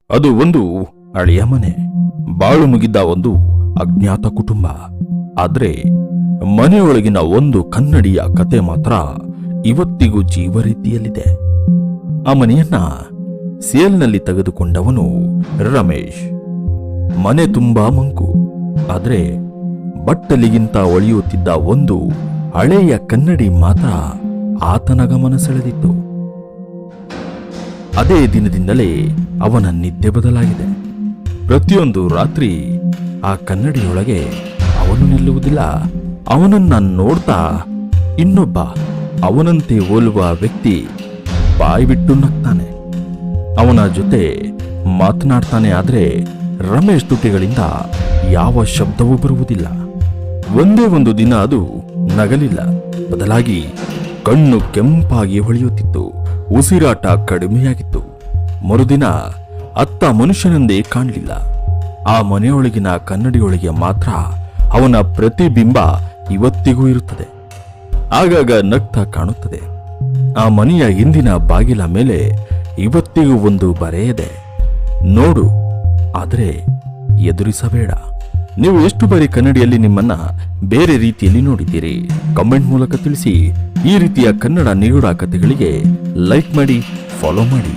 ಅದು ಒಂದು ಹಳೆಯ ಮನೆ, ಬಾಳು ಮುಗಿದ ಒಂದು ಅಜ್ಞಾತ ಕುಟುಂಬ. ಆದ್ರೆ ಮನೆಯೊಳಗಿನ ಒಂದು ಕನ್ನಡಿಯ ಕತೆ ಮಾತ್ರ ಇವತ್ತಿಗೂ ಜೀವ ರೀತಿಯಲ್ಲಿದೆ. ಆ ಮನೆಯನ್ನ ಸೇಲ್ನಲ್ಲಿ ತೆಗೆದುಕೊಂಡವನು ರಮೇಶ್. ಮನೆ ತುಂಬಾ ಮಂಕು, ಆದ್ರೆ ಬಟ್ಟಲಿಗಿಂತ ಒಳೆಯುತ್ತಿದ್ದ ಒಂದು ಹಳೆಯ ಕನ್ನಡಿ ಮಾತ್ರ ಆತನ ಗಮನ ಸೆಳೆದಿತ್ತು. ಅದೇ ದಿನದಿಂದಲೇ ಅವನ ನಿದ್ದೆ ಬದಲಾಗಿದೆ. ಪ್ರತಿಯೊಂದು ರಾತ್ರಿ ಆ ಕನ್ನಡಿಯೊಳಗೆ ಅವನು ನಿಲ್ಲುವುದಿಲ್ಲ. ಅವನನ್ನ ನೋಡ್ತಾ ಇನ್ನೊಬ್ಬ ಅವನಂತೆ ಹೋಲುವ ವ್ಯಕ್ತಿ ಬಾಯಿ ಬಿಟ್ಟು ನಗ್ತಾನೆ, ಅವನ ಜೊತೆ ಮಾತನಾಡ್ತಾನೆ. ಆದ್ರೆ ರಮೇಶ್ ತುಟಿಗಳಿಂದ ಯಾವ ಶಬ್ದವೂ ಬರುವುದಿಲ್ಲ. ಒಂದೇ ಒಂದು ದಿನ ಅದು ನಗಲಿಲ್ಲ, ಬದಲಾಗಿ ಕಣ್ಣು ಕೆಂಪಾಗಿ ಹೊಳೆಯುತ್ತಿತ್ತು, ಉಸಿರಾಟ ಕಡಿಮೆಯಾಗಿತ್ತು. ಮರುದಿನ ಅತ್ತ ಮನುಷ್ಯನೆಂದೇ ಕಾಣಲಿಲ್ಲ. ಆ ಮನೆಯೊಳಗಿನ ಕನ್ನಡಿಯೊಳಗೆ ಮಾತ್ರ ಅವನ ಪ್ರತಿಬಿಂಬ ಇವತ್ತಿಗೂ ಇರುತ್ತದೆ. ಆಗಾಗ ನಗ್ತಾ ಕಾಣುತ್ತದೆ. ಆ ಮನೆಯ ಹಿಂದಿನ ಬಾಗಿಲ ಮೇಲೆ ಇವತ್ತಿಗೂ ಒಂದು ಬರೆಯಿದೆ, ನೋಡು ಆದರೆ ಎದುರಿಸಬೇಡ. ನೀವು ಎಷ್ಟು ಬಾರಿ ಕನ್ನಡಿಯಲ್ಲಿ ನಿಮ್ಮನ್ನ ಬೇರೆ ರೀತಿಯಲ್ಲಿ ನೋಡಿದ್ದೀರಿ? ಕಮೆಂಟ್ ಮೂಲಕ ತಿಳಿಸಿ. ಈ ರೀತಿಯ ಕನ್ನಡ ನಿಗೂಢ ಕಥೆಗಳಿಗೆ ಲೈಕ್ ಮಾಡಿ, ಫಾಲೋ ಮಾಡಿ.